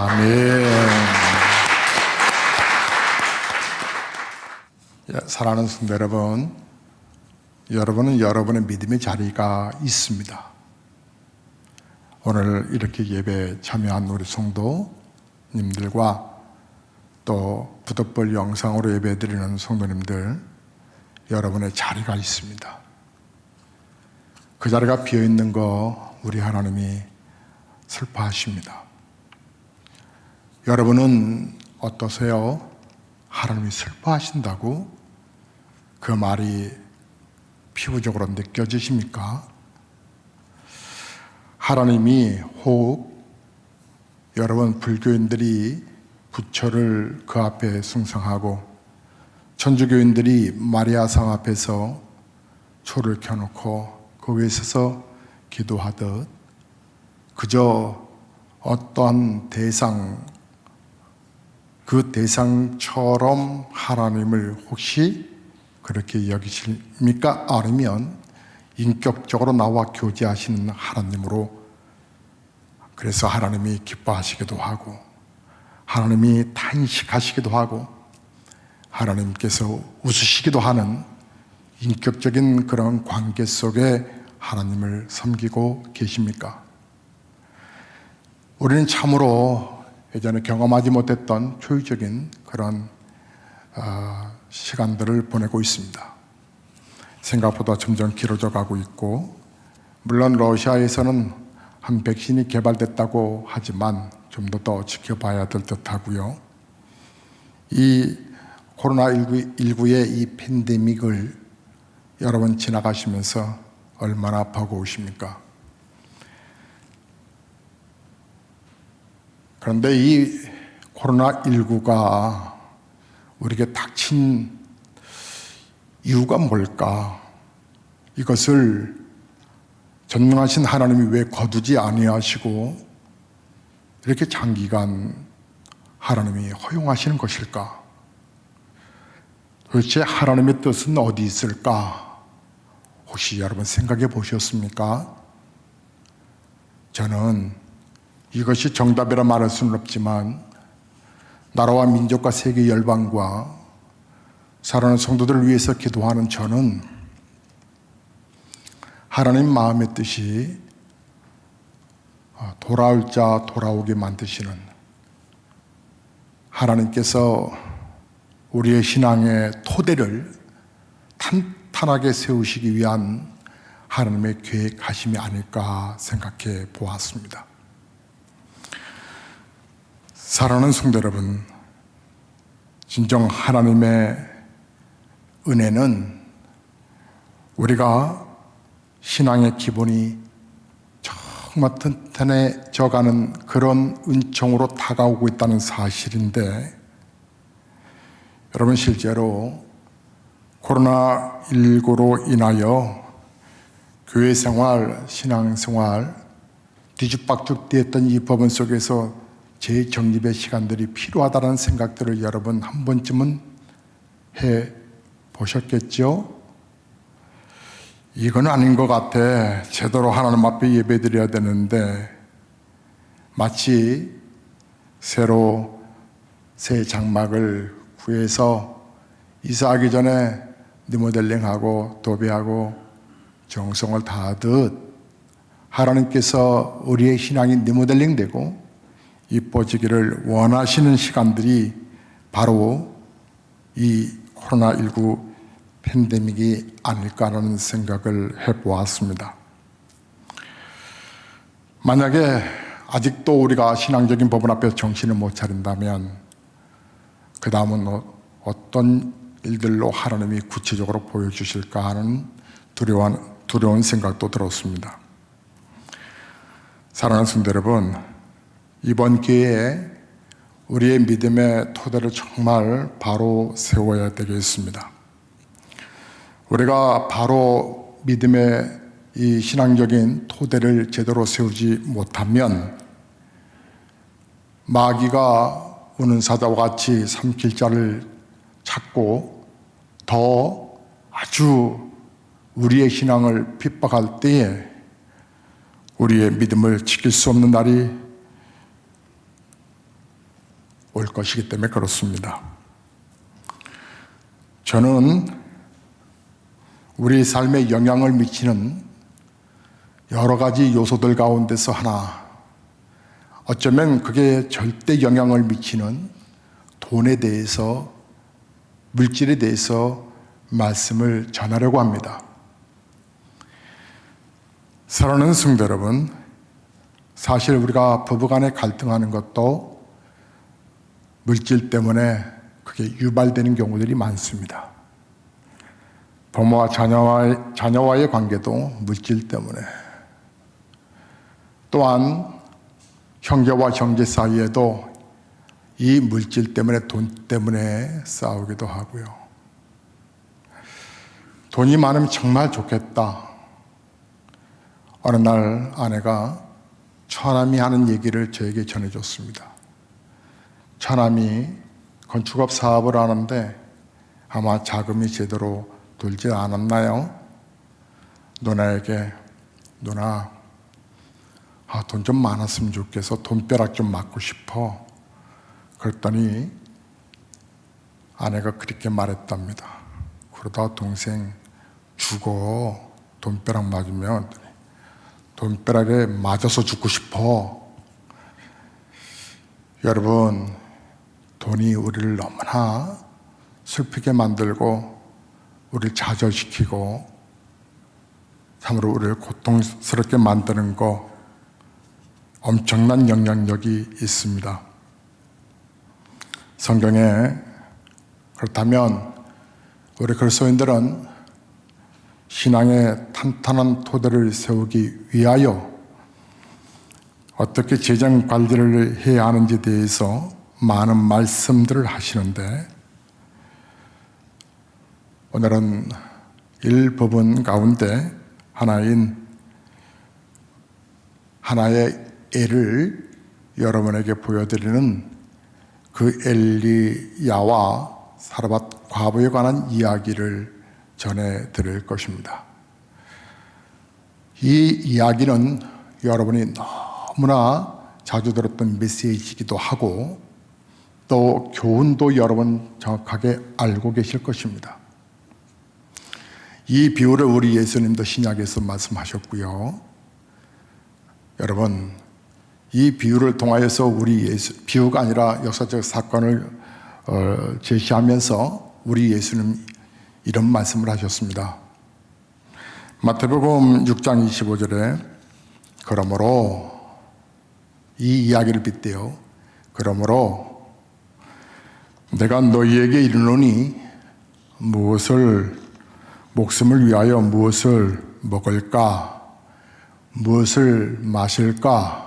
아멘. 사랑하는 성도 여러분, 여러분은 여러분의 믿음의 자리가 있습니다. 오늘 이렇게 예배에 참여한 우리 성도님들과 또 부득불 영상으로 예배드리는 성도님들, 여러분의 자리가 있습니다. 그 자리가 비어있는 거 우리 하나님이 슬퍼하십니다. 여러분은 어떠세요? 하나님이 슬퍼하신다고 그 말이 피부적으로 느껴지십니까? 하나님이 혹 여러분 불교인들이 부처를 그 앞에 숭상하고 천주교인들이 마리아상 앞에서 초를 켜놓고 그 위에 서서 기도하듯 그저 어떠한 대상, 그 대상처럼 하나님을 혹시 그렇게 여기십니까? 아니면 인격적으로 나와 교제하시는 하나님으로, 그래서 하나님이 기뻐하시기도 하고 하나님이 탄식하시기도 하고 하나님께서 웃으시기도 하는 인격적인 그런 관계 속에 하나님을 섬기고 계십니까? 우리는 참으로 예전에 경험하지 못했던 초유적인 그런 시간들을 보내고 있습니다. 생각보다 점점 길어져 가고 있고, 물론 러시아에서는 한 백신이 개발됐다고 하지만 좀 더 지켜봐야 될 듯하고요. 이 코로나19의 이 팬데믹을 여러분 지나가시면서 얼마나 버거우십니까? 그런데 이 코로나19가 우리에게 닥친 이유가 뭘까? 이것을 전능하신 하나님이 왜 거두지 아니하시고 이렇게 장기간 하나님이 허용하시는 것일까? 도대체 하나님의 뜻은 어디 있을까? 혹시 여러분 생각해 보셨습니까? 저는 이것이 정답이라 말할 수는 없지만 나라와 민족과 세계 열방과 사랑하는 성도들을 위해서 기도하는 저는 하나님 마음의 뜻이 돌아올 자 돌아오게 만드시는 하나님께서 우리의 신앙의 토대를 탄탄하게 세우시기 위한 하나님의 계획하심이 아닐까 생각해 보았습니다. 사랑하는 성도 여러분, 진정 하나님의 은혜는 우리가 신앙의 기본이 정말 튼튼해져가는 그런 은총으로 다가오고 있다는 사실인데, 여러분 실제로 코로나19로 인하여 교회 생활, 신앙 생활 뒤죽박죽되었던 이 법원 속에서 재정립의 시간들이 필요하다는 생각들을 여러분 한 번쯤은 해 보셨겠죠? 이건 아닌 것 같아. 제대로 하나님 앞에 예배드려야 되는데 마치 새로 새 장막을 구해서 이사하기 전에 리모델링하고 도배하고 정성을 다하듯 하나님께서 우리의 신앙이 리모델링되고 이뻐지기를 원하시는 시간들이 바로 이 코로나19 팬데믹이 아닐까라는 생각을 해보았습니다. 만약에 아직도 우리가 신앙적인 법원 앞에서 정신을 못 차린다면 그 다음은 어떤 일들로 하나님이 구체적으로 보여주실까 하는 두려운 생각도 들었습니다. 사랑하는 성도 여러분, 이번 기회에 우리의 믿음의 토대를 정말 바로 세워야 되겠습니다. 우리가 바로 믿음의 이 신앙적인 토대를 제대로 세우지 못하면 마귀가 우는 사자와 같이 삼킬 자를 찾고 더 아주 우리의 신앙을 핍박할 때에 우리의 믿음을 지킬 수 없는 날이 올 것이기 때문에 그렇습니다. 저는 우리 삶에 영향을 미치는 여러 가지 요소들 가운데서 하나, 어쩌면 그게 절대 영향을 미치는 돈에 대해서, 물질에 대해서 말씀을 전하려고 합니다. 사랑하는 성도 여러분, 사실 우리가 부부간에 갈등하는 것도 물질 때문에 그게 유발되는 경우들이 많습니다. 부모와 자녀와의 관계도 물질 때문에, 또한 형제와 형제 사이에도 이 물질 때문에, 돈 때문에 싸우기도 하고요. 돈이 많으면 정말 좋겠다. 어느 날 아내가 처남이 하는 얘기를 저에게 전해줬습니다. 처남이 건축업 사업을 하는데 아마 자금이 제대로 돌지 않았나요? 누나에게, 누나, 돈 좀 많았으면 좋겠어. 돈벼락 좀 맞고 싶어. 그랬더니 아내가 그렇게 말했답니다. 그러다 동생 죽어. 돈벼락 맞으면. 돈벼락에 맞아서 죽고 싶어. 여러분, 돈이 우리를 너무나 슬프게 만들고 우리를 좌절시키고 참으로 우리를 고통스럽게 만드는 거 엄청난 영향력이 있습니다. 성경에 그렇다면 우리 그리스도인들은 신앙의 탄탄한 토대를 세우기 위하여 어떻게 재정 관리를 해야 하는지에 대해서 많은 말씀들을 하시는데, 오늘은 일부분 가운데 하나의 예를 여러분에게 보여드리는 그 엘리야와 사르밧 과부에 관한 이야기를 전해드릴 것입니다. 이 이야기는 여러분이 너무나 자주 들었던 메시지이기도 하고 또 교훈도 여러분 정확하게 알고 계실 것입니다. 이 비유를 우리 예수님도 신약에서 말씀하셨고요. 여러분, 이 비유를 통하여서 비유가 아니라 역사적 사건을 제시하면서 우리 예수님 이런 말씀을 하셨습니다. 마태복음 6장 25절에 그러므로, 이 이야기를 빗대요. 그러므로 내가 너희에게 이르노니 목숨을 위하여 무엇을 먹을까, 무엇을 마실까,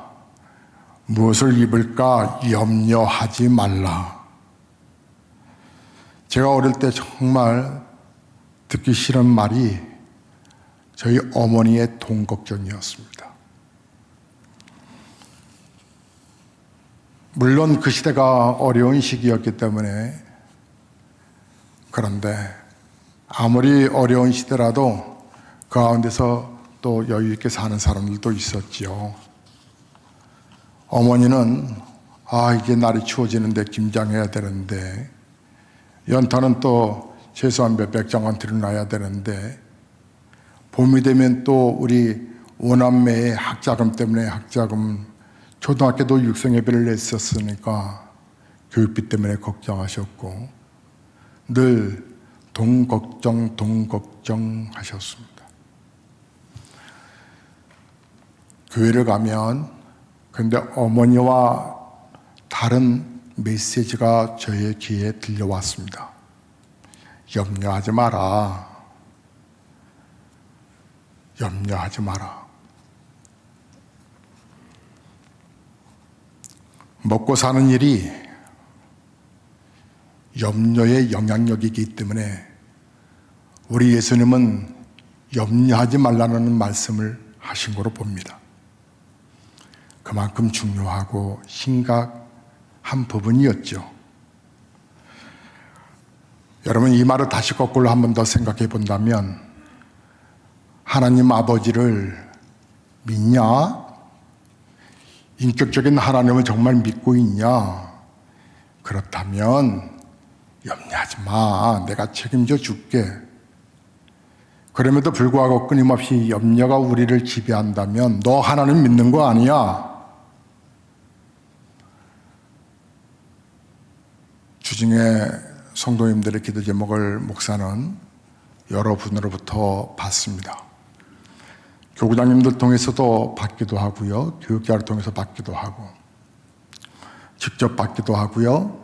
무엇을 입을까 염려하지 말라. 제가 어릴 때 정말 듣기 싫은 말이 저희 어머니의 돈 걱정이었습니다. 물론 그 시대가 어려운 시기였기 때문에, 그런데 아무리 어려운 시대라도 그 가운데서 또 여유 있게 사는 사람들도 있었지요. 어머니는 이제 날이 추워지는데 김장해야 되는데, 연탄은 또 최소한 몇백 장은 들여놔야 되는데, 봄이 되면 또 우리 오남매의 학자금 때문에 초등학교도 육성예배를 냈었으니까 교육비 때문에 걱정하셨고 늘 돈 걱정 하셨습니다. 교회를 가면 근데 어머니와 다른 메시지가 저의 귀에 들려왔습니다. 염려하지 마라. 염려하지 마라. 먹고 사는 일이 염려의 영향력이기 때문에 우리 예수님은 염려하지 말라는 말씀을 하신 거로 봅니다. 그만큼 중요하고 심각한 부분이었죠. 여러분, 이 말을 다시 거꾸로 한 번 더 생각해 본다면, 하나님 아버지를 믿냐? 인격적인 하나님을 정말 믿고 있냐? 그렇다면 염려하지 마. 내가 책임져 줄게. 그럼에도 불구하고 끊임없이 염려가 우리를 지배한다면 너 하나님 믿는 거 아니야. 주중에 성도님들의 기도 제목을 목사는 여러분으로부터 받습니다. 교구장님들 통해서도 받기도 하고요. 교육자를 통해서 받기도 하고 직접 받기도 하고요.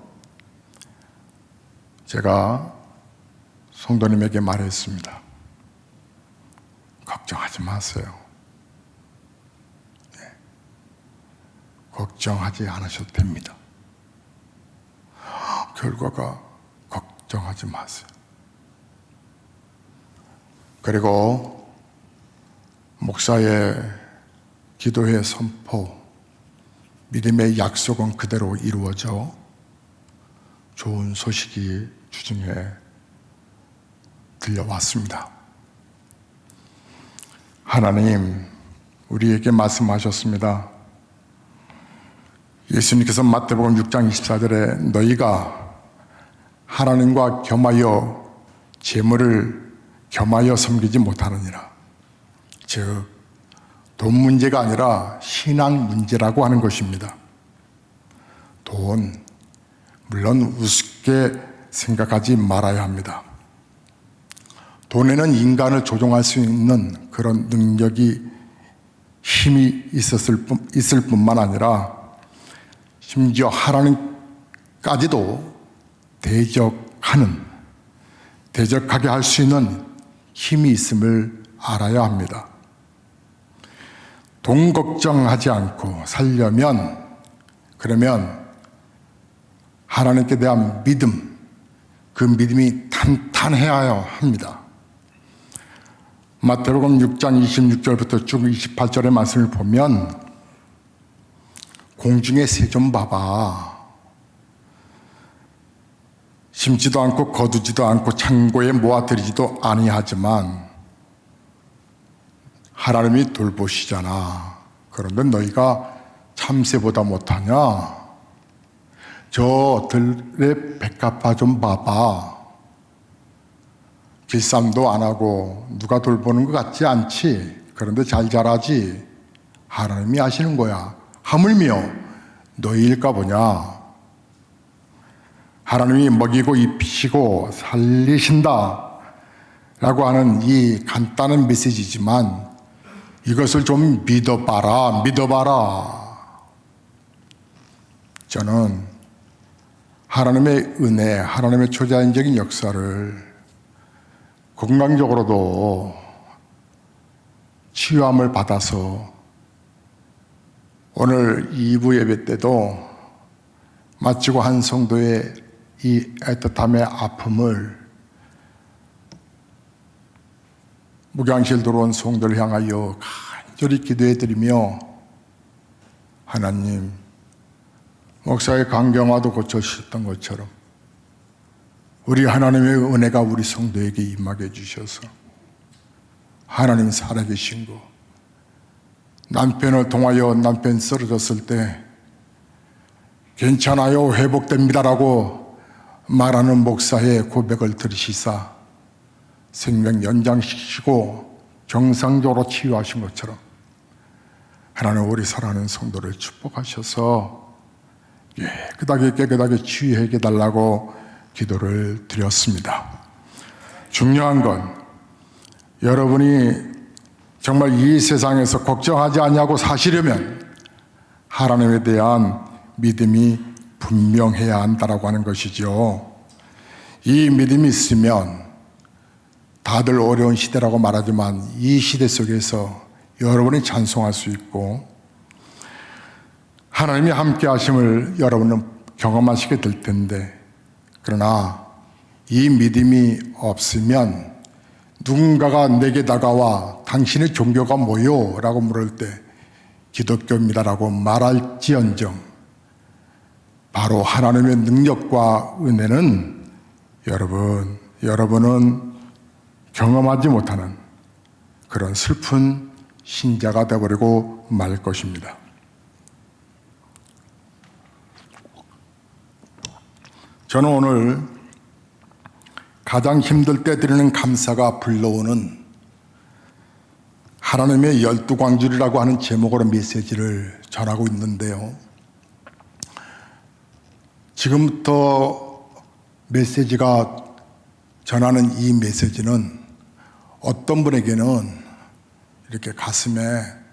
제가 성도님에게 말했습니다. 걱정하지 마세요. 네. 걱정하지 않으셔도 됩니다. 결과가 걱정하지 마세요. 그리고 목사의 기도의 선포, 믿음의 약속은 그대로 이루어져 좋은 소식이 주중에 들려왔습니다. 하나님, 우리에게 말씀하셨습니다. 예수님께서 마태복음 6장 24절에 너희가 하나님과 겸하여 재물을 겸하여 섬기지 못하느니라. 즉, 돈 문제가 아니라 신앙 문제라고 하는 것입니다. 돈, 물론 우습게 생각하지 말아야 합니다. 돈에는 인간을 조종할 수 있는 그런 능력이, 힘이 있을 뿐만 아니라 심지어 하나님까지도 대적하게 할 수 있는 힘이 있음을 알아야 합니다. 돈 걱정하지 않고 살려면, 그러면 하나님께 대한 믿음, 그 믿음이 탄탄해야 합니다. 마태복음 6장 26절부터 쭉 28절의 말씀을 보면 공중의 새 좀 봐봐. 심지도 않고 거두지도 않고 창고에 모아들이지도 아니하지만 하나님이 돌보시잖아. 그런데 너희가 참새보다 못하냐? 저 들의 백합화 좀 봐봐. 길쌈도 안 하고 누가 돌보는 것 같지 않지? 그런데 잘 자라지? 하나님이 하시는 거야. 하물며 너희일까 보냐? 하나님이 먹이고 입히시고 살리신다 라고 하는 이 간단한 메시지지만 이것을 좀 믿어봐라. 저는 하나님의 은혜, 하나님의 초자연적인 역사를 건강적으로도 치유함을 받아서 오늘 2부 예배 때도 마치고 한 성도의 이 애틋함의 아픔을 목양실 들어온 성도를 향하여 간절히 기도해드리며 하나님, 목사의 강경화도 고쳐주셨던 것처럼 우리 하나님의 은혜가 우리 성도에게 임하게 해주셔서 하나님 살아계신 거, 남편을 통하여 남편 쓰러졌을 때 괜찮아요, 회복됩니다라고 말하는 목사의 고백을 들으시사 생명 연장시키시고 정상적으로 치유하신 것처럼 하나님 우리 사랑하는 성도를 축복하셔서 깨끗하게 치유해 달라고 기도를 드렸습니다. 중요한 건 여러분이 정말 이 세상에서 걱정하지 않냐고 사시려면 하나님에 대한 믿음이 분명해야 한다라고 하는 것이죠. 이 믿음이 있으면 다들 어려운 시대라고 말하지만 이 시대 속에서 여러분이 찬송할 수 있고 하나님이 함께 하심을 여러분은 경험하시게 될 텐데, 그러나 이 믿음이 없으면 누군가가 내게 다가와 당신의 종교가 뭐요? 라고 물을 때 기독교입니다라고 말할지언정 바로 하나님의 능력과 은혜는 여러분은 경험하지 못하는 그런 슬픈 신자가 되어버리고 말 것입니다. 저는 오늘 가장 힘들 때 드리는 감사가 불러오는 하나님의 12광줄이라고 하는 제목으로 메시지를 전하고 있는데요. 지금부터 메시지가 전하는 이 메시지는 어떤 분에게는 이렇게 가슴에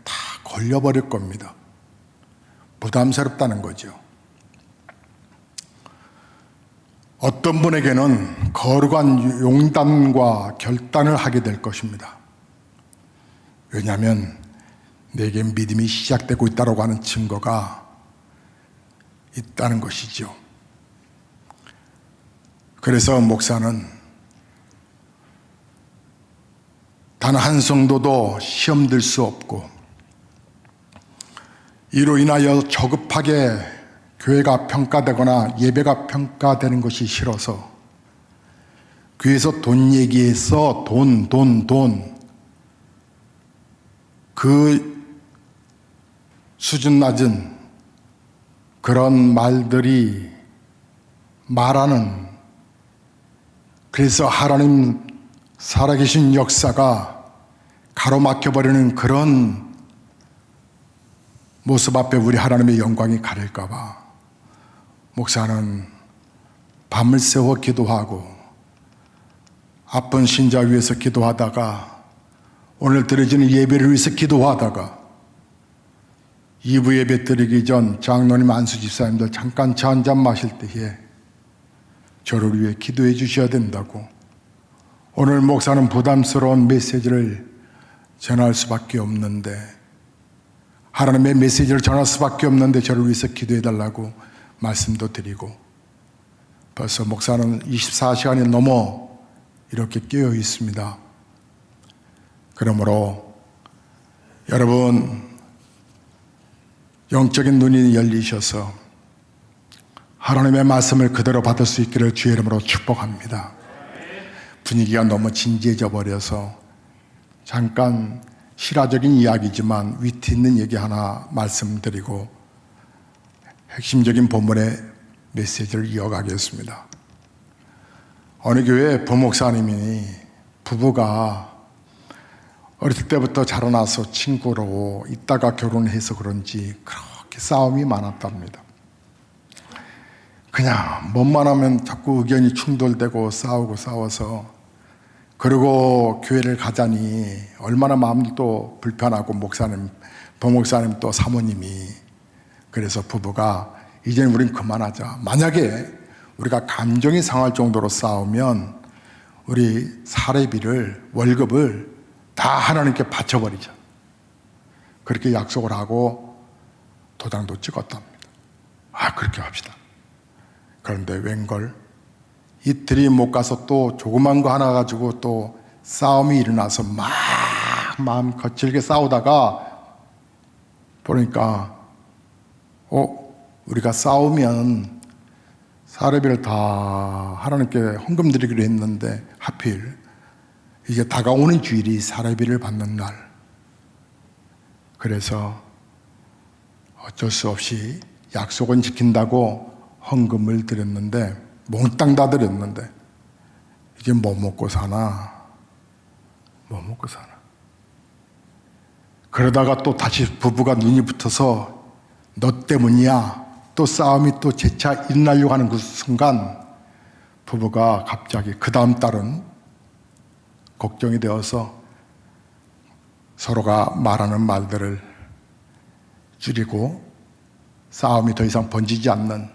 다 걸려버릴 겁니다. 부담스럽다는 거죠. 어떤 분에게는 거룩한 용단과 결단을 하게 될 것입니다. 왜냐하면 내게 믿음이 시작되고 있다고 하는 증거가 있다는 것이죠. 그래서 목사는 단 한 성도도 시험 들 수 없고 이로 인하여 저급하게 교회가 평가되거나 예배가 평가되는 것이 싫어서 귀에서 돈 얘기해서 돈 그 수준 낮은 그런 말들이 말하는, 그래서 하나님 살아계신 역사가 가로막혀버리는 그런 모습 앞에 우리 하나님의 영광이 가릴까 봐 목사는 밤을 새워 기도하고 아픈 신자 위해서 기도하다가 오늘 드려지는 예배를 위해서 기도하다가 2부 예배 드리기 전 장로님, 안수 집사님들 잠깐 차 한 잔 마실 때에 저를 위해 기도해 주셔야 된다고, 오늘 목사는 부담스러운 메시지를 전할 수밖에 없는데, 하나님의 메시지를 전할 수밖에 없는데 저를 위해서 기도해 달라고 말씀도 드리고, 벌써 목사는 24시간이 넘어 이렇게 깨어 있습니다. 그러므로 여러분 영적인 눈이 열리셔서 하나님의 말씀을 그대로 받을 수 있기를 주의 이름으로 축복합니다. 분위기가 너무 진지해져 버려서 잠깐 실화적인 이야기지만 위트 있는 얘기 하나 말씀드리고 핵심적인 본문의 메시지를 이어가겠습니다. 어느 교회 부목사님이 부부가 어렸을 때부터 자라나서 친구로 있다가 결혼해서 그런지 그렇게 싸움이 많았답니다. 그냥 뭔만 하면 자꾸 의견이 충돌되고 싸워서, 그리고 교회를 가자니 얼마나 마음도 불편하고 목사님, 부목사님 또 사모님이, 그래서 부부가 이제는 우린 그만하자. 만약에 우리가 감정이 상할 정도로 싸우면 우리 사례비를, 월급을 다 하나님께 바쳐버리자. 그렇게 약속을 하고 도장도 찍었답니다. 그렇게 합시다. 그런데 웬걸 이틀이 못 가서 또 조그만 거 하나 가지고 또 싸움이 일어나서 막 마음 거칠게 싸우다가 보니까 우리가 싸우면 사례비를 다 하나님께 헌금 드리기로 했는데 하필 이제 다가오는 주일이 사례비를 받는 날. 그래서 어쩔 수 없이 약속은 지킨다고 헌금을 드렸는데 몽땅 다 드렸는데 이제 뭐 먹고 사나. 그러다가 또 다시 부부가 눈이 붙어서 너 때문이야. 또 싸움이 또 재차 일어나려고 하는 그 순간 부부가 갑자기 그 다음 달은 걱정이 되어서 서로가 말하는 말들을 줄이고 싸움이 더 이상 번지지 않는,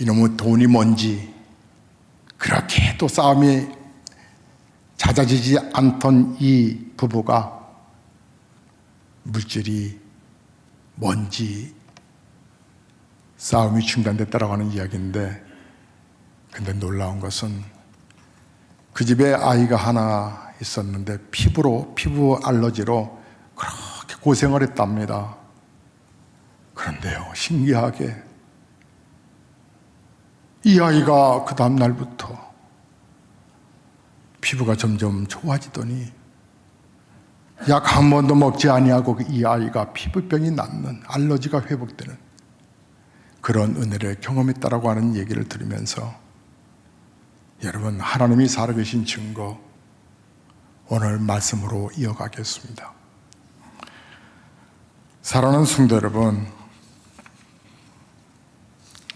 이놈의 돈이 뭔지, 그렇게 또 싸움이 잦아지지 않던 이 부부가 물질이 뭔지 싸움이 중단됐다라고 하는 이야기인데, 근데 놀라운 것은 그 집에 아이가 하나 있었는데 피부 알러지로 그렇게 고생을 했답니다. 그런데요, 신기하게 이 아이가 그 다음 날부터 피부가 점점 좋아지더니 약 한 번도 먹지 아니하고 이 아이가 피부병이 낫는, 알러지가 회복되는 그런 은혜를 경험했다라고 하는 얘기를 들으면서 여러분, 하나님이 살아계신 증거 오늘 말씀으로 이어가겠습니다. 사랑하는 성도 여러분,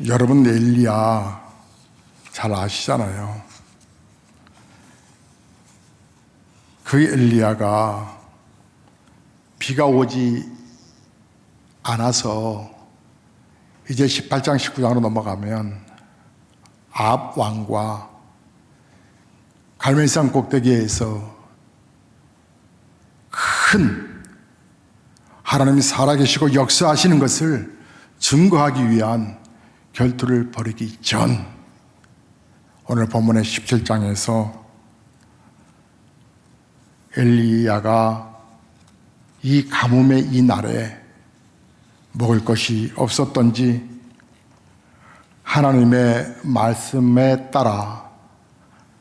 여러분 엘리야 잘 아시잖아요. 그 엘리야가 비가 오지 않아서 이제 18장 19장으로 넘어가면 아합 왕과 갈멜산 꼭대기에서 큰 하나님이 살아계시고 역사하시는 것을 증거하기 위한 결투를 벌이기 전, 오늘 본문의 17장에서 엘리야가 이 가뭄의 이 날에 먹을 것이 없었던지 하나님의 말씀에 따라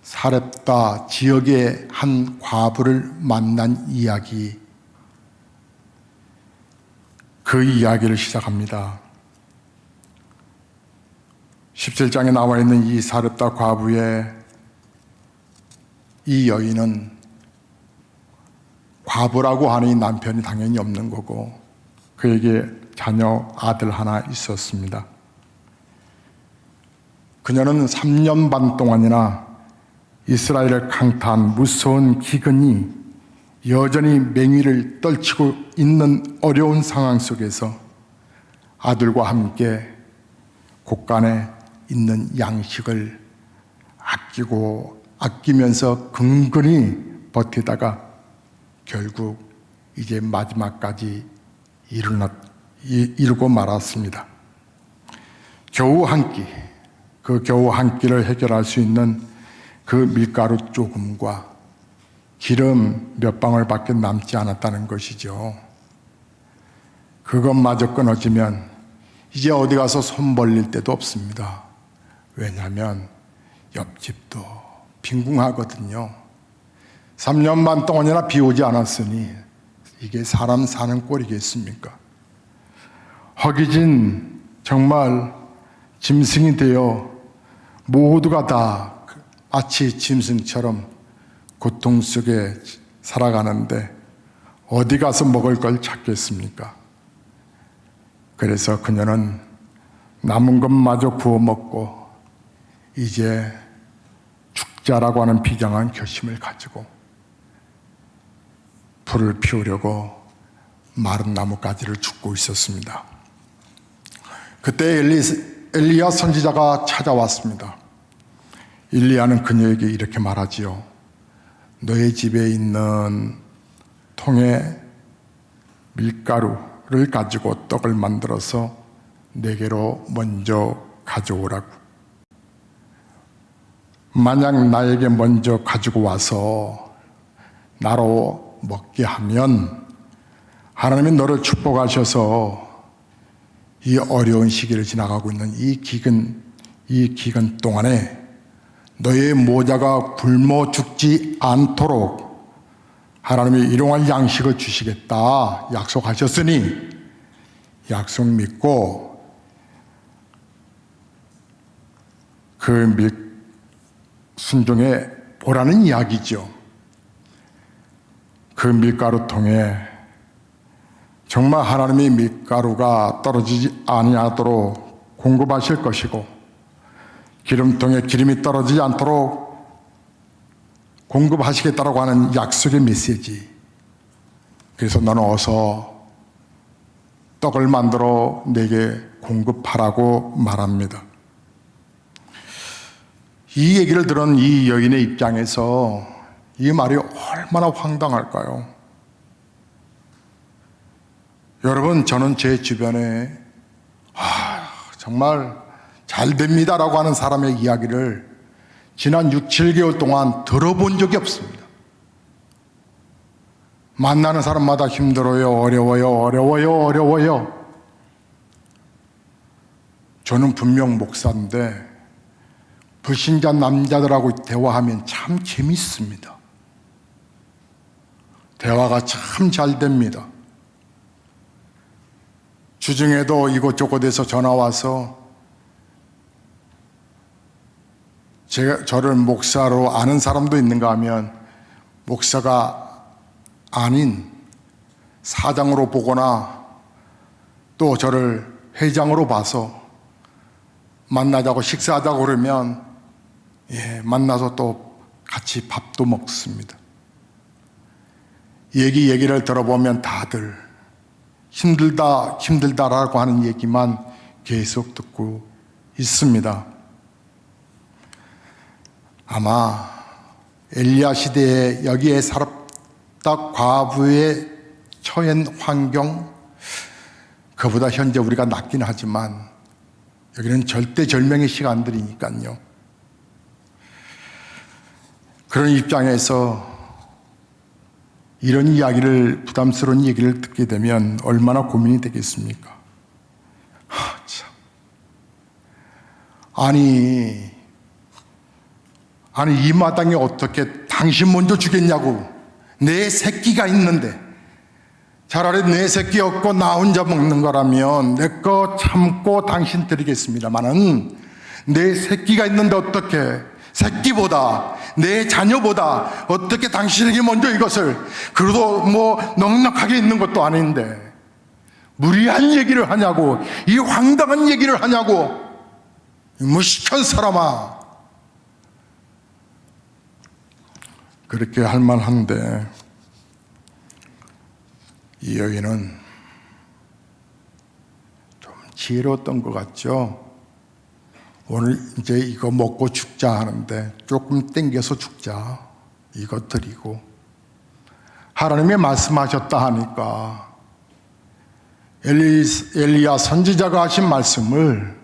사렙다 지역의 한 과부를 만난 이야기, 그 이야기를 시작합니다. 17장에 나와 있는 이 사렙다 과부의 이 여인은 과부라고 하는 이 남편이 당연히 없는 거고 그에게 자녀 아들 하나 있었습니다. 그녀는 3년 반 동안이나 이스라엘을 강타한 무서운 기근이 여전히 맹위를 떨치고 있는 어려운 상황 속에서 아들과 함께 곳간에 있는 양식을 아끼면서 근근히 버티다가 결국 이제 마지막까지 이루고 말았습니다. 겨우 한 끼, 그 겨우 한 끼를 해결할 수 있는 그 밀가루 조금과 기름 몇 방울밖에 남지 않았다는 것이죠. 그것마저 끊어지면 이제 어디 가서 손 벌릴 데도 없습니다. 왜냐하면 옆집도 빈궁하거든요. 3년 반 동안이나 비 오지 않았으니 이게 사람 사는 꼴이겠습니까? 허기진 정말 짐승이 되어 모두가 다 마치 짐승처럼 고통 속에 살아가는데 어디 가서 먹을 걸 찾겠습니까? 그래서 그녀는 남은 것마저 구워 먹고 이제 죽자라고 하는 비장한 결심을 가지고 불을 피우려고 마른 나뭇가지를 줍고 있었습니다. 그때 엘리야 선지자가 찾아왔습니다. 엘리야는 그녀에게 이렇게 말하지요. 너의 집에 있는 통에 밀가루를 가지고 떡을 만들어서 내게로 먼저 가져오라고. 만약 나에게 먼저 가지고 와서 나로 먹게 하면 하나님이 너를 축복하셔서 이 어려운 시기를 지나가고 있는 이 기근 동안에 너의 모자가 굶어 죽지 않도록 하나님이 일용할 양식을 주시겠다 약속하셨으니 약속 믿고 그 순종해 보라는 이야기죠. 그 밀가루통에 정말 하나님이 밀가루가 떨어지지 아니하도록 공급하실 것이고 기름통에 기름이 떨어지지 않도록 공급하시겠다라고 하는 약속의 메시지. 그래서 너는 어서 떡을 만들어 내게 공급하라고 말합니다. 이 얘기를 들은 이 여인의 입장에서 이 말이 얼마나 황당할까요? 여러분, 저는 제 주변에 정말 잘 됩니다라고 하는 사람의 이야기를 지난 6, 7개월 동안 들어본 적이 없습니다. 만나는 사람마다 힘들어요, 어려워요. 저는 분명 목사인데 불신자 남자들하고 대화하면 참 재밌습니다. 대화가 참 잘 됩니다. 주중에도 이곳저곳에서 전화 와서 저를 목사로 아는 사람도 있는가 하면 목사가 아닌 사장으로 보거나 또 저를 회장으로 봐서 만나자고 식사하자고 그러면 만나서 또 같이 밥도 먹습니다. 얘기를 들어보면 다들 힘들다라고 하는 얘기만 계속 듣고 있습니다. 아마 엘리야 시대에 여기에 살았다 과부의 처한 환경, 그보다 현재 우리가 낫긴 하지만 여기는 절대절명의 시간들이니까요. 그런 입장에서 이런 이야기를, 부담스러운 얘기를 듣게 되면 얼마나 고민이 되겠습니까? 참. 아니 이 마당에 어떻게 당신 먼저 주겠냐고. 내 새끼가 있는데 차라리 내 새끼 없고 나 혼자 먹는 거라면 내 거 참고 당신 드리겠습니다마는 내 새끼가 있는데 어떻게, 새끼보다 내 자녀보다 어떻게 당신에게 먼저 이것을, 그래도 뭐 넉넉하게 있는 것도 아닌데 무리한 얘기를 하냐고, 이 황당한 얘기를 하냐고. 무식한 사람아. 그렇게 할 만한데 이 여인은 좀 지혜로웠던 것 같죠. 오늘 이제 이거 먹고 죽자 하는데 조금 땡겨서 죽자, 이거 드리고 하나님이 말씀하셨다 하니까 엘리야 선지자가 하신 말씀을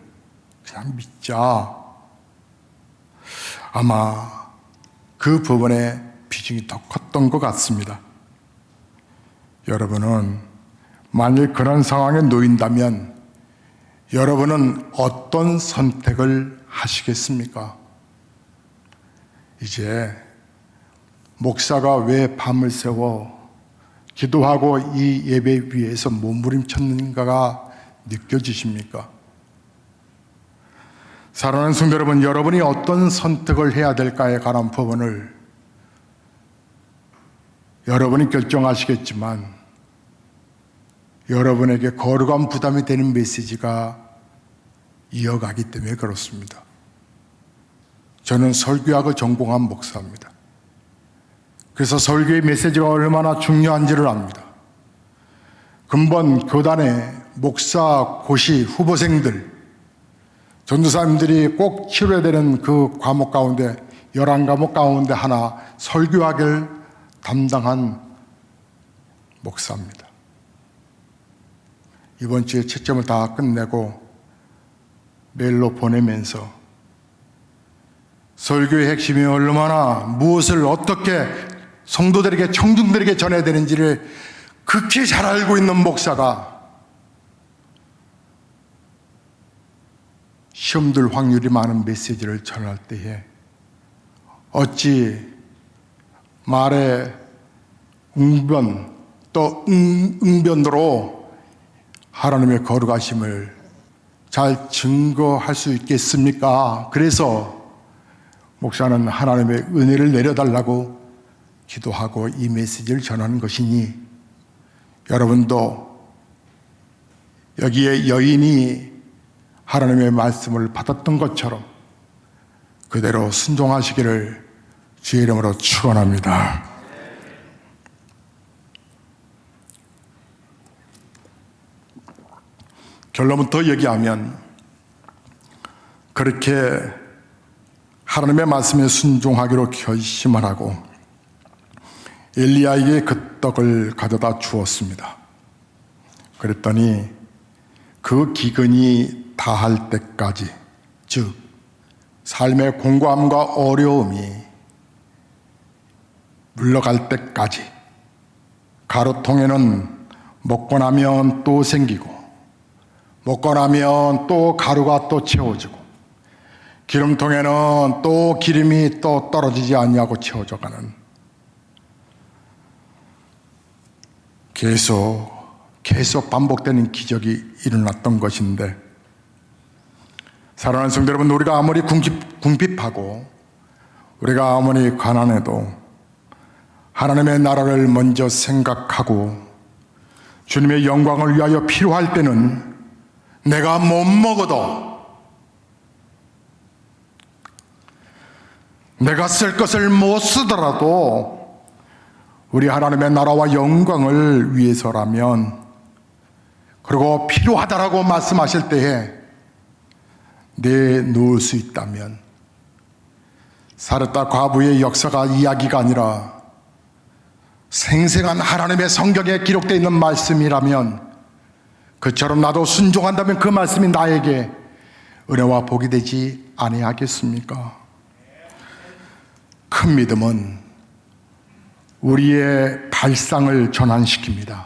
그냥 믿자. 아마 그 부분에 비중이 더 컸던 것 같습니다. 여러분은 만일 그런 상황에 놓인다면 여러분은 어떤 선택을 하시겠습니까? 이제 목사가 왜 밤을 새워 기도하고 이 예배 위에서 몸부림쳤는가가 느껴지십니까? 사랑하는 성도 여러분, 여러분이 어떤 선택을 해야 될까에 관한 부분을 여러분이 결정하시겠지만 여러분에게 거룩한 부담이 되는 메시지가 이어가기 때문에 그렇습니다. 저는 설교학을 전공한 목사입니다. 그래서 설교의 메시지가 얼마나 중요한지를 압니다. 근본 교단의 목사, 고시, 후보생들, 전도사님들이 꼭 치러야 되는 그 과목 가운데 11과목 가운데 하나, 설교학을 담당한 목사입니다. 이번 주에 채점을 다 끝내고 메일로 보내면서 설교의 핵심이 얼마나, 무엇을 어떻게 성도들에게, 청중들에게 전해야 되는지를 극히 잘 알고 있는 목사가 시험들 확률이 많은 메시지를 전할 때에 어찌 말의 응변 또 응변으로 하나님의 거룩하심을 잘 증거할 수 있겠습니까? 그래서 목사는 하나님의 은혜를 내려달라고 기도하고 이 메시지를 전하는 것이니 여러분도 여기에 여인이 하나님의 말씀을 받았던 것처럼 그대로 순종하시기를 주의 이름으로 축원합니다. 결론부터 얘기하면 그렇게 하나님의 말씀에 순종하기로 결심을 하고 엘리야에게 그 떡을 가져다 주었습니다. 그랬더니 그 기근이 다할 때까지, 즉 삶의 공고함과 어려움이 물러갈 때까지, 가루통에는 먹고 나면 또 생기고 먹고 나면 또 가루가 또 채워지고 기름통에는 또 기름이 또 떨어지지 아니하고 채워져가는, 계속 계속 반복되는 기적이 일어났던 것인데, 사랑하는 성도 여러분, 우리가 아무리 궁핍하고 우리가 아무리 가난해도 하나님의 나라를 먼저 생각하고 주님의 영광을 위하여 필요할 때는 내가 못 먹어도, 내가 쓸 것을 못 쓰더라도 우리 하나님의 나라와 영광을 위해서라면, 그리고 필요하다라고 말씀하실 때에 내놓을 수 있다면, 사르타 과부의 역사가 이야기가 아니라 생생한 하나님의 성경에 기록되어 있는 말씀이라면, 그처럼 나도 순종한다면 그 말씀이 나에게 은혜와 복이 되지 아니하겠습니까? 큰 믿음은 우리의 발상을 전환시킵니다.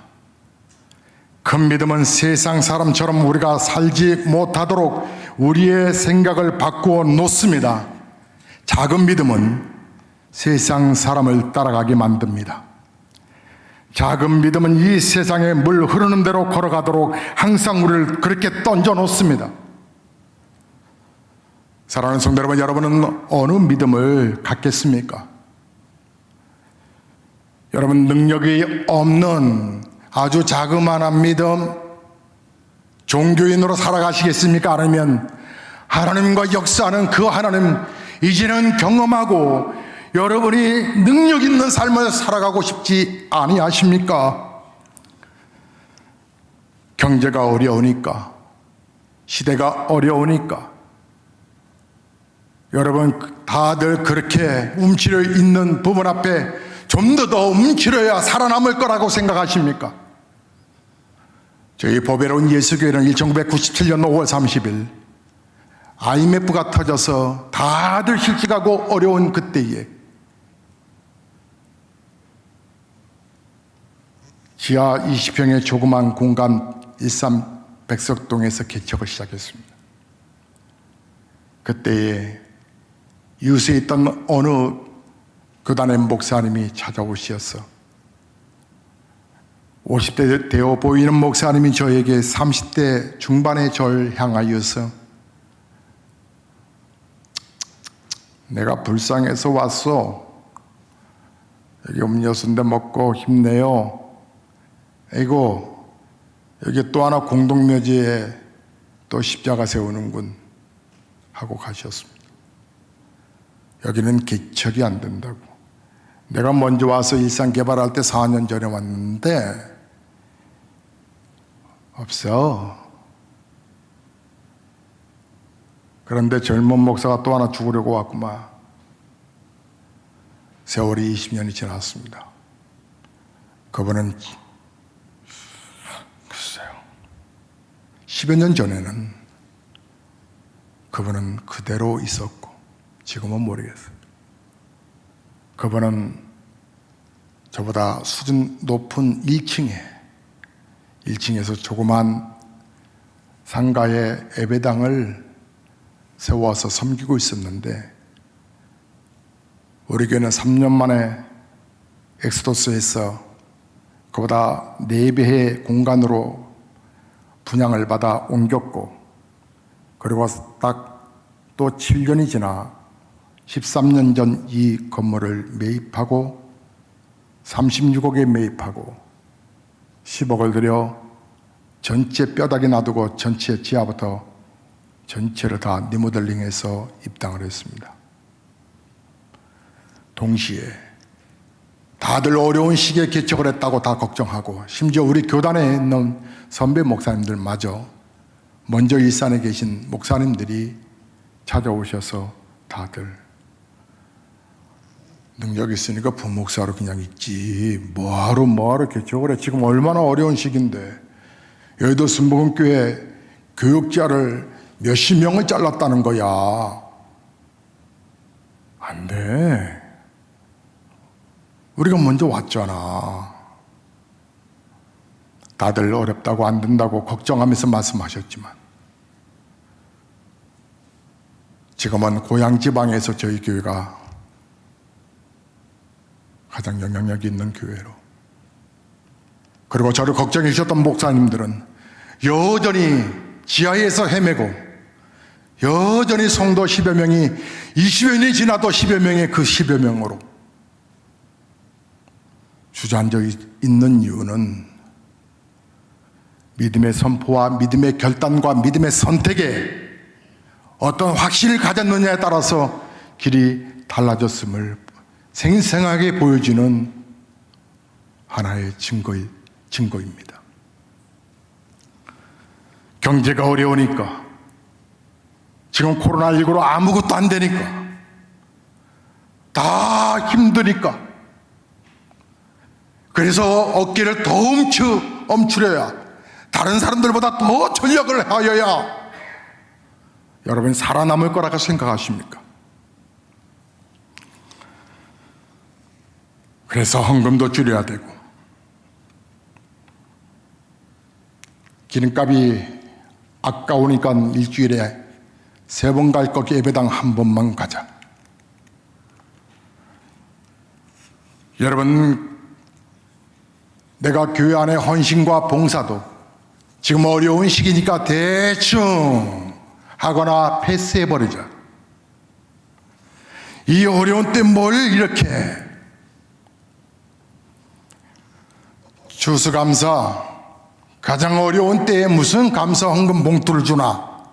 큰 믿음은 세상 사람처럼 우리가 살지 못하도록 우리의 생각을 바꾸어 놓습니다. 작은 믿음은 세상 사람을 따라가게 만듭니다. 작은 믿음은 이 세상에 물 흐르는 대로 걸어가도록 항상 우리를 그렇게 던져 놓습니다. 사랑하는 성도 여러분, 여러분은 어느 믿음을 갖겠습니까? 여러분, 능력이 없는 아주 자그마한 믿음, 종교인으로 살아가시겠습니까? 아니면 하나님과 역사하는 그 하나님 이제는 경험하고 여러분이 능력 있는 삶을 살아가고 싶지 아니하십니까? 경제가 어려우니까, 시대가 어려우니까 여러분 다들 그렇게 움츠려 있는 부분 앞에 좀 더 움츠려야 살아남을 거라고 생각하십니까? 저희 보배로운 예수교회는 1997년 5월 30일 IMF가 터져서 다들 실직하고 어려운 그때에 지하 20평의 조그만 공간 일산 백석동에서 개척을 시작했습니다. 그때에 이웃에 있던 어느 교단의 목사님이 찾아오셔서 50대 되어 보이는 목사님이 저에게 30대 중반의 절 향하여서 내가 불쌍해서 왔어. 여기 음료수인데 먹고 힘내요. 아이고, 여기 또 하나 공동묘지에 또 십자가 세우는군 하고 가셨습니다. 여기는 개척이 안 된다고. 내가 먼저 와서 일산 개발할 때 4년 전에 왔는데 없어. 그런데 젊은 목사가 또 하나 죽으려고 왔구만. 세월이 20년이 지났습니다. 그분은 글쎄요, 10여 년 전에는 그분은 그대로 있었고 지금은 모르겠어요. 그분은 저보다 수준 높은 1층에서 조그만 상가에 예배당을 세워서 섬기고 있었는데, 우리 교회는 3년 만에 엑소더스에서 그보다 4배의 공간으로 분양을 받아 옮겼고, 그리고 딱 또 7년이 지나 13년 전 이 건물을 매입하고 36억에 매입하고 10억을 들여 전체 뼈다귀 놔두고 전체 지하부터 전체를 다 리모델링해서 입당을 했습니다. 동시에 다들 어려운 시기에 개척을 했다고 다 걱정하고, 심지어 우리 교단에 있는 선배 목사님들마저 먼저 일산에 계신 목사님들이 찾아오셔서 다들 능력 있으니까 부목사로 그냥 있지 뭐하러 개척을 해. 지금 얼마나 어려운 시기인데. 여의도 순복음교회 교육자를 몇십 명을 잘랐다는 거야. 안 돼. 우리가 먼저 왔잖아. 다들 어렵다고 안 된다고 걱정하면서 말씀하셨지만, 지금은 고향 지방에서 저희 교회가 가장 영향력이 있는 교회로, 그리고 저를 걱정해 주셨던 목사님들은 여전히 지하에서 헤매고 여전히 성도 10여 명이 20여 년이 지나도 10여 명의 그 10여 명으로 주저앉아 있는 이유는 믿음의 선포와 믿음의 결단과 믿음의 선택에 어떤 확신을 가졌느냐에 따라서 길이 달라졌음을 생생하게 보여주는 하나의 증거입니다. 경제가 어려우니까, 지금 코로나19로 아무것도 안 되니까, 다 힘드니까, 그래서 어깨를 더 엄추려야, 다른 사람들보다 더 전력을 하여야 여러분 살아남을 거라고 생각하십니까? 그래서 헌금도 줄여야 되고, 기름값이 아까우니까 일주일에 3번 갈 거 예배당 1번만 가자. 여러분, 내가 교회 안의 헌신과 봉사도 지금 어려운 시기니까 대충 하거나 패스해버리자. 이 어려운 때 뭘 이렇게 추수감사, 가장 어려운 때에 무슨 감사 헌금 봉투를 주나?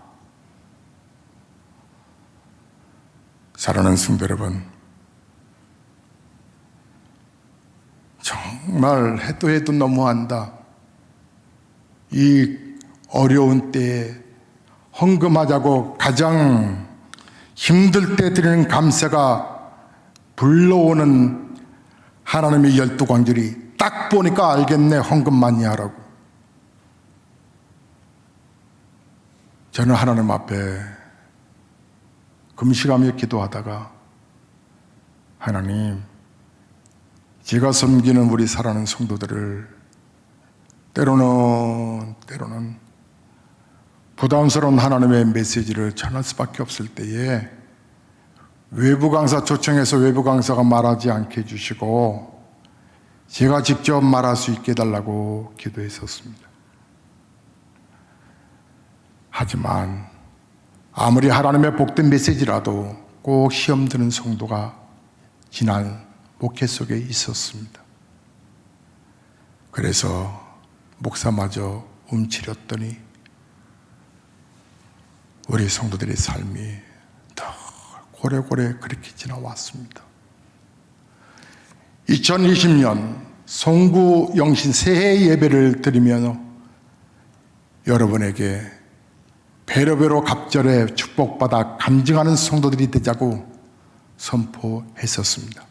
사랑하는 성도 여러분, 정말 해도 너무한다. 이 어려운 때에 헌금하자고 가장 힘들 때 드리는 감사가 불러오는 하나님의 12광절이 딱 보니까 알겠네, 헌금 많이 하라고. 저는 하나님 앞에 금식하며 기도하다가, 하나님, 제가 섬기는 우리 사랑하는 성도들을 때로는 부담스러운 하나님의 메시지를 전할 수밖에 없을 때에 외부 강사 초청해서 외부 강사가 말하지 않게 해주시고 제가 직접 말할 수 있게 해달라고 기도했었습니다. 하지만 아무리 하나님의 복된 메시지라도 꼭 시험 드는 성도가 지난 목회 속에 있었습니다. 그래서 목사마저 움츠렸더니 우리 성도들의 삶이 더 고래고래 그렇게 지나왔습니다. 2020년 송구 영신 새해 예배를 드리며 여러분에게 배로배로 갑절에 축복받아 간증하는 성도들이 되자고 선포했었습니다.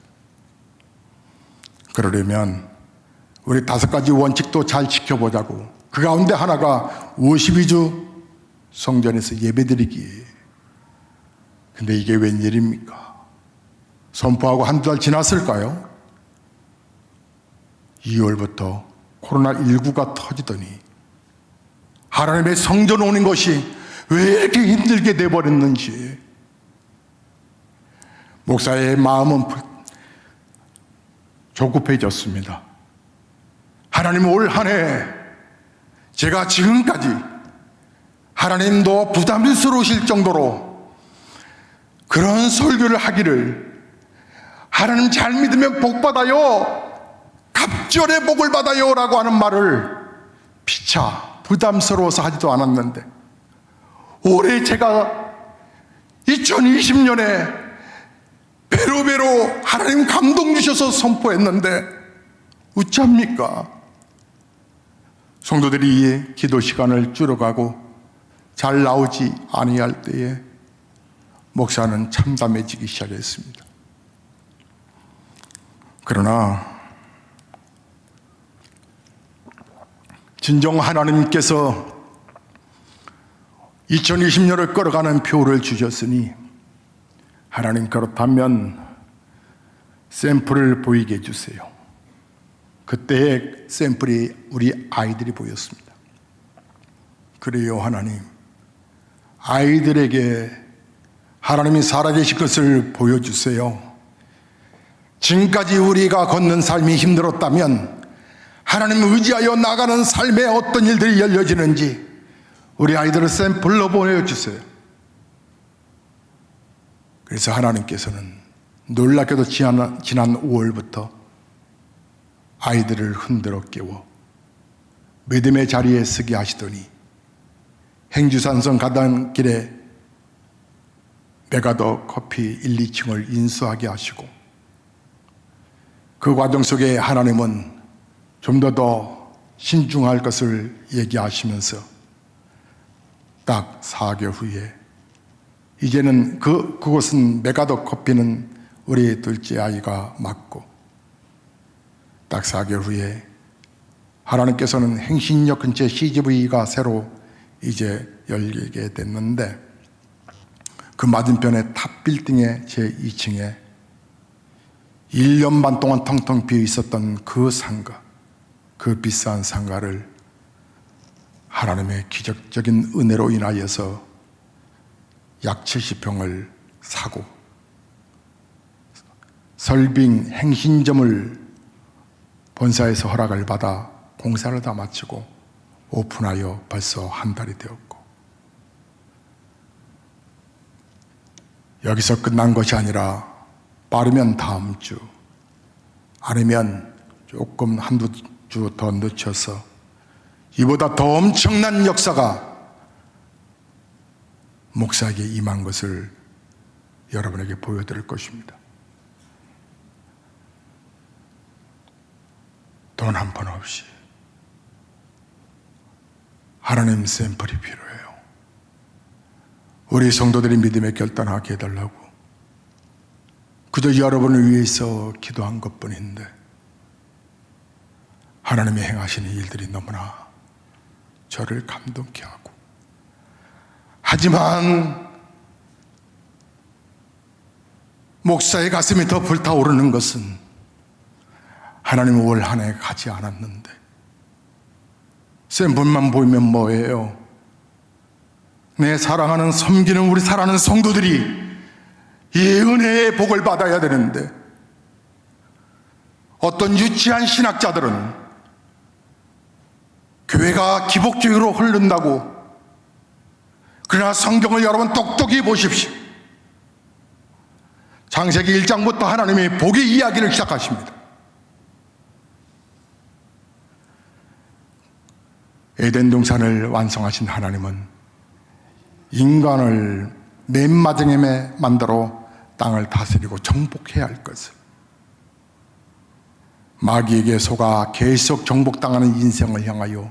그러려면 우리 5가지 원칙도 잘 지켜보자고, 그 가운데 하나가 52주 성전에서 예배드리기. 근데 이게 웬일입니까? 선포하고 한두 달 지났을까요? 2월부터 코로나19가 터지더니 하나님의 성전 오는 것이 왜 이렇게 힘들게 돼버렸는지 목사의 마음은 조급해졌습니다. 하나님, 올 한 해 제가 지금까지 하나님도 부담스러우실 정도로 그런 설교를 하기를, 하나님 잘 믿으면 복 받아요, 갑절의 복을 받아요 라고 하는 말을 피차 부담스러워서 하지도 않았는데, 올해 제가 2020년에 배로배로 하나님 감동 주셔서 선포했는데 어찌합니까? 성도들이 기도 시간을 줄여가고 잘 나오지 아니할 때에 목사는 참담해지기 시작했습니다. 그러나 진정 하나님께서 2020년을 끌어가는 표를 주셨으니, 하나님 그렇다면 샘플을 보이게 해주세요. 그때의 샘플이 우리 아이들이 보였습니다. 그래요, 하나님. 아이들에게 하나님이 살아계신 것을 보여주세요. 지금까지 우리가 걷는 삶이 힘들었다면 하나님을 의지하여 나가는 삶에 어떤 일들이 열려지는지 우리 아이들을 샘플로 보내주세요. 그래서 하나님께서는 놀랍게도 지난 5월부터 아이들을 흔들어 깨워 믿음의 자리에 서게 하시더니 행주산성 가던 길에 메가더 커피 1, 2층을 인수하게 하시고 그 과정 속에 하나님은 좀 더 신중할 것을 얘기하시면서 딱 4개월 후에 이제는 그곳은 메가더 커피는 우리 둘째 아이가 맡고 딱 4개월 후에 하나님께서는 행신역 근처에 CGV가 새로 이제 열리게 됐는데 그 맞은편에 탑빌딩의 제2층에 1년 반 동안 텅텅 비어 있었던 그 상가, 그 비싼 상가를 하나님의 기적적인 은혜로 인하여서 약 70평을 사고 설빙 행신점을 본사에서 허락을 받아 공사를 다 마치고 오픈하여 벌써 한 달이 되었고 여기서 끝난 것이 아니라 빠르면 다음 주 아니면 조금 한두 주 더 늦춰서 이보다 더 엄청난 역사가 목사에게 임한 것을 여러분에게 보여드릴 것입니다. 돈 한 푼 없이 하나님 샘플이 필요해요. 우리 성도들이 믿음에 결단하게 해달라고 그저 여러분을 위해서 기도한 것뿐인데 하나님이 행하시는 일들이 너무나 저를 감동케 하고 하지만 목사의 가슴이 더 불타오르는 것은 하나님은 올 한 해 가지 않았는데 샘플만 보이면 뭐예요? 내 사랑하는 섬기는 우리 사랑하는 성도들이 이 은혜의 복을 받아야 되는데 어떤 유치한 신학자들은 교회가 기복교회로 흐른다고 그러나 성경을 여러분 똑똑히 보십시오. 창세기 1장부터 하나님이 복의 이야기를 시작하십니다. 에덴 동산을 완성하신 하나님은 인간을 맨 마지막에 만들어 땅을 다스리고 정복해야 할 것을 마귀에게 속아 계속 정복당하는 인생을 향하여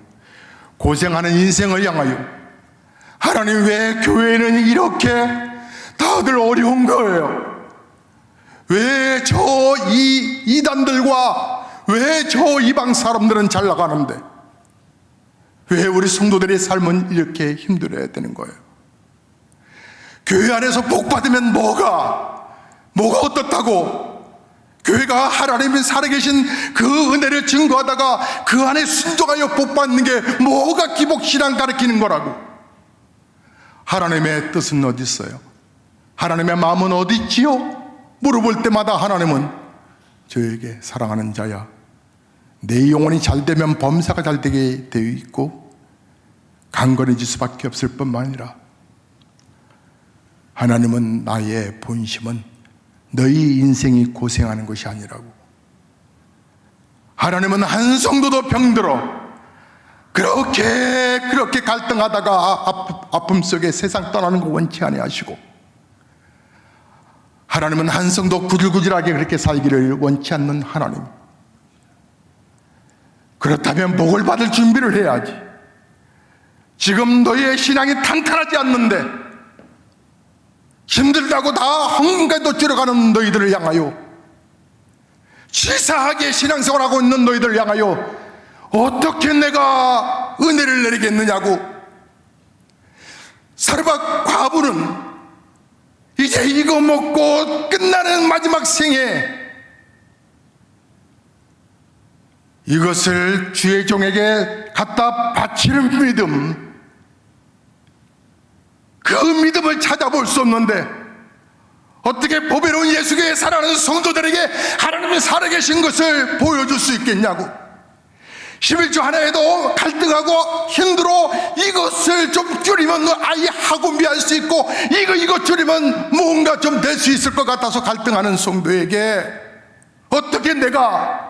고생하는 인생을 향하여 하나님 왜 교회는 이렇게 다들 어려운 거예요? 왜 저 이단들과 왜 저 이방 사람들은 잘 나가는데 왜 우리 성도들의 삶은 이렇게 힘들어야 되는 거예요? 교회 안에서 복 받으면 뭐가 어떻다고? 교회가 하나님이 살아계신 그 은혜를 증거하다가 그 안에 순종하여 복 받는 게 뭐가 기복신앙 가르치는 거라고? 하나님의 뜻은 어디 있어요? 하나님의 마음은 어디 있지요? 물어볼 때마다 하나님은 저에게 사랑하는 자야 내 영혼이 잘 되면 범사가 잘 되게 되어 있고 강건해질 수밖에 없을 뿐만 아니라 하나님은 나의 본심은 너희 인생이 고생하는 것이 아니라고. 하나님은 한 성도도 병들어 그렇게 갈등하다가 아픔 속에 세상 떠나는 거 원치 아니하시고 하나님은 한 성도 구질구질하게 그렇게 살기를 원치 않는 하나님. 그렇다면 복을 받을 준비를 해야지. 지금 너희의 신앙이 탄탄하지 않는데 힘들다고 다 한가도 들어가는 너희들을 향하여 치사하게 신앙생활하고 있는 너희들을 향하여 어떻게 내가 은혜를 내리겠느냐고. 사르밧 과부는 이제 이거 먹고 끝나는 마지막 생에 이것을 주의 종에게 갖다 바치는 믿음, 그 믿음을 찾아볼 수 없는데 어떻게 보배로운 예수교회 살아가는 성도들에게 하나님이 살아계신 것을 보여줄 수 있겠냐고. 11조 하나에도 갈등하고 힘들어 이것을 좀 줄이면 아예 학원비할 수 있고 이거 줄이면 뭔가 좀 될 수 있을 것 같아서 갈등하는 성도에게 어떻게 내가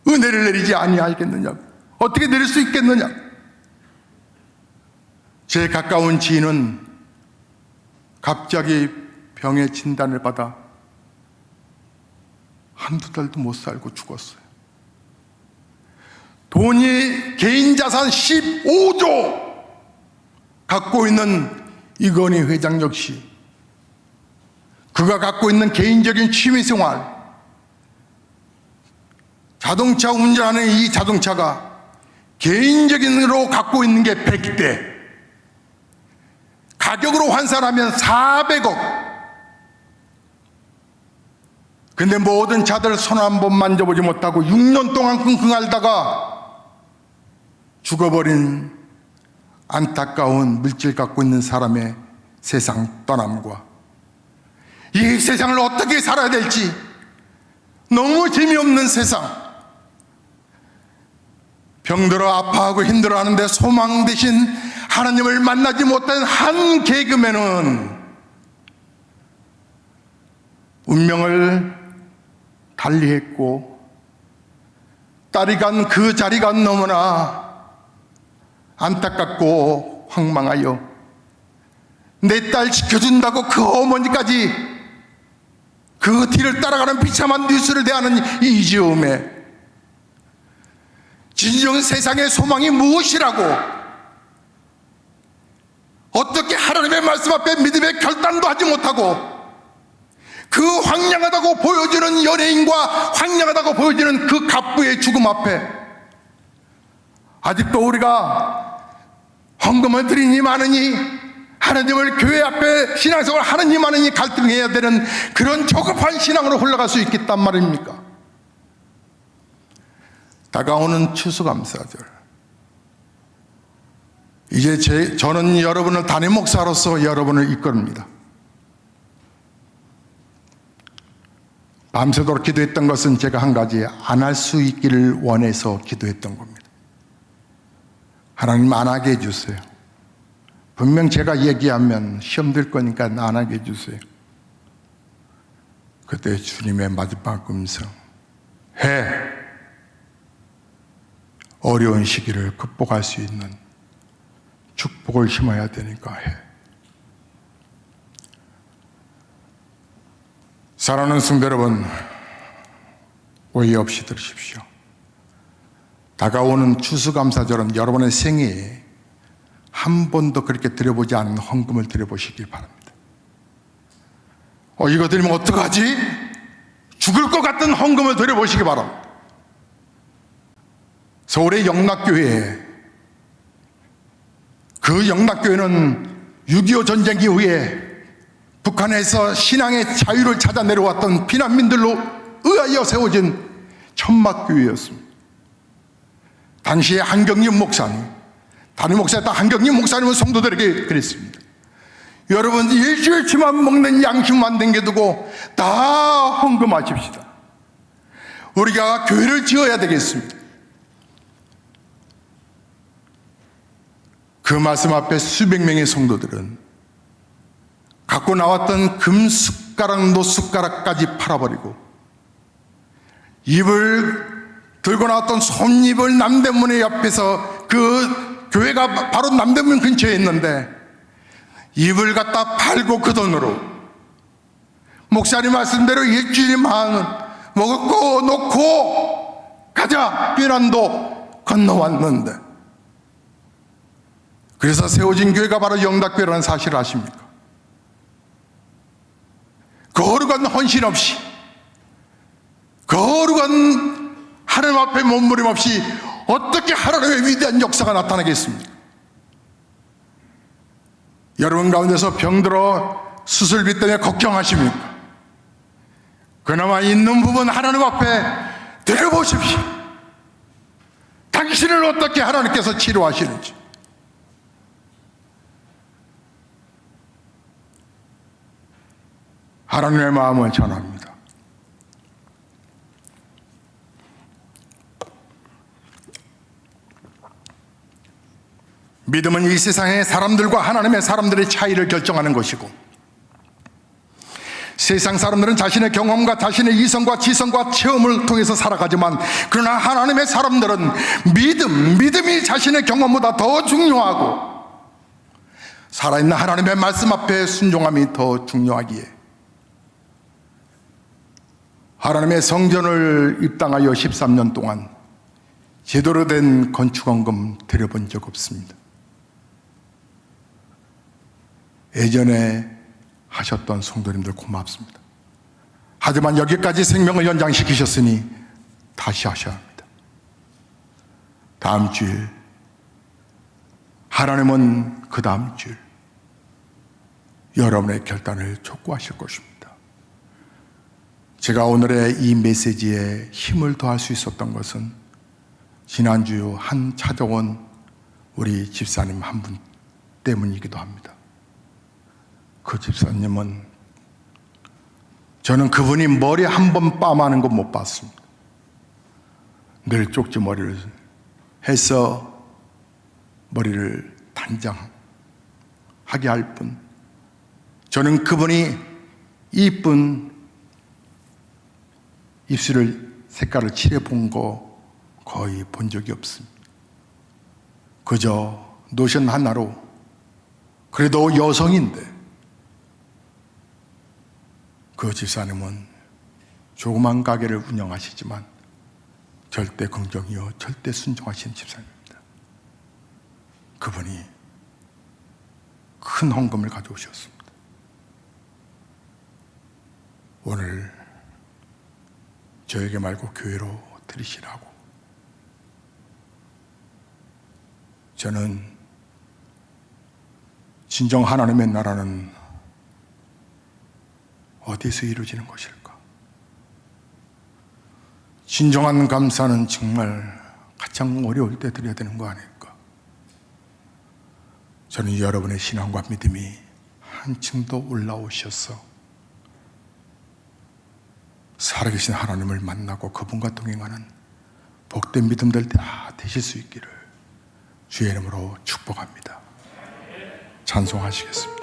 은혜를 내리지 아니하겠느냐, 어떻게 내릴 수 있겠느냐. 제 가까운 지인은 갑자기 병의 진단을 받아 한두 달도 못 살고 죽었어요. 돈이 개인 자산 15조 갖고 있는 이건희 회장 역시 그가 갖고 있는 개인적인 취미생활, 자동차 운전하는 이 자동차가 개인적인으로 갖고 있는 게 100대, 가격으로 환산하면 400억. 근데 모든 차들 손 한 번 만져보지 못하고 6년 동안 끙끙 앓다가 죽어버린 안타까운 물질 갖고 있는 사람의 세상 떠남과 이 세상을 어떻게 살아야 될지 너무 재미없는 세상, 병들어 아파하고 힘들어하는데 소망 대신 하나님을 만나지 못한 한 개그맨은 운명을 달리했고 딸이 간 그 자리가 너무나 안타깝고 황망하여 내 딸 지켜준다고 그 어머니까지 그 뒤를 따라가는 비참한 뉴스를 대하는 이 즈음에 진정 세상의 소망이 무엇이라고, 어떻게 하나님의 말씀 앞에 믿음의 결단도 하지 못하고 그 황량하다고 보여지는 연예인과 황량하다고 보여지는 그 갑부의 죽음 앞에 아직도 우리가 헌금을 드리니 마느니 하나님을 교회 앞에 신앙생활을 하느니 마느니 갈등해야 되는 그런 조급한 신앙으로 흘러갈 수 있겠단 말입니까? 다가오는 추수감사절, 이제 저는 여러분을 담임 목사로서 여러분을 이끌입니다. 밤새도록 기도했던 것은 제가 한 가지, 안 할 수 있기를 원해서 기도했던 겁니다. 하나님 안 하게 해주세요. 분명 제가 얘기하면 시험 들 거니까 안 하게 해주세요. 그때 주님의 마지막 음성, 해. 어려운 시기를 극복할 수 있는 축복을 심어야 되니까 해. 사랑하는 성도 여러분, 오해 없이 들으십시오. 다가오는 추수감사절은 여러분의 생애에 한 번도 그렇게 드려보지 않은 헌금을 드려보시길 바랍니다. 이거 드리면 어떡하지? 죽을 것 같은 헌금을 드려보시기 바랍니다. 서울의 영락교회, 그 영락교회는 6.25 전쟁 이후에 북한에서 신앙의 자유를 찾아 내려왔던 피난민들로 의하여 세워진 천막교회였습니다. 당시에 한경림 목사님, 담임 목사였던 한경림 목사님은 성도들에게 그랬습니다. 여러분, 일주일치만 먹는 양식만 남겨두고 다 헌금하십시다. 우리가 교회를 지어야 되겠습니다. 그 말씀 앞에 수백 명의 성도들은 갖고 나왔던 금 숟가락, 노 숟가락까지 팔아버리고 입을 들고 나왔던 솜잎을 남대문의 옆에서, 그 교회가 바로 남대문 근처에 있는데 입을 갖다 팔고 그 돈으로 목사님 말씀대로 일주일만 먹을 거 놓고 가자, 비난도 건너왔는데, 그래서 세워진 교회가 바로 영락교회라는 사실을 아십니까? 거룩한 헌신 없이, 거룩한 하나님 앞에 몸부림 없이 어떻게 하나님의 위대한 역사가 나타나겠습니까? 여러분 가운데서 병들어 수술비 때문에 걱정하십니까? 그나마 있는 부분 하나님 앞에 드려보십시오. 당신을 어떻게 하나님께서 치료하시는지. 하나님의 마음을 전합니다. 믿음은 이 세상의 사람들과 하나님의 사람들의 차이를 결정하는 것이고, 세상 사람들은 자신의 경험과 자신의 이성과 지성과 체험을 통해서 살아가지만, 그러나 하나님의 사람들은 믿음이 자신의 경험보다 더 중요하고, 살아있는 하나님의 말씀 앞에 순종함이 더 중요하기에 하나님의 성전을 입당하여 13년 동안 제대로 된 건축원금 드려본 적 없습니다. 예전에 하셨던 성도님들 고맙습니다. 하지만 여기까지 생명을 연장시키셨으니 다시 하셔야 합니다. 다음 주일, 하나님은 그 다음 주일 여러분의 결단을 촉구하실 것입니다. 제가 오늘의 이 메시지에 힘을 더할 수 있었던 것은 지난주 한 찾아온 우리 집사님 한 분 때문이기도 합니다. 그 집사님은, 저는 그분이 머리 한 번 빰하는 거 못 봤습니다. 늘 쪽지머리를 해서 머리를 단장하게 할 뿐, 저는 그분이 이쁜 입술을 색깔을 칠해본 거 거의 본 적이 없습니다. 그저 노션 하나로, 그래도 여성인데, 그 집사님은 조그만 가게를 운영하시지만 절대 긍정이요 절대 순종하시는 집사님입니다. 그분이 큰 헌금을 가져오셨습니다. 오늘 저에게 말고 교회로 드리시라고. 저는 진정 하나님의 나라는 어디서 이루어지는 것일까? 진정한 감사는 정말 가장 어려울 때 드려야 되는 거 아닐까? 저는 여러분의 신앙과 믿음이 한층 더 올라오셔서 살아계신 하나님을 만나고 그분과 동행하는 복된 믿음들 다 되실 수 있기를 주의 이름으로 축복합니다. 찬송하시겠습니다.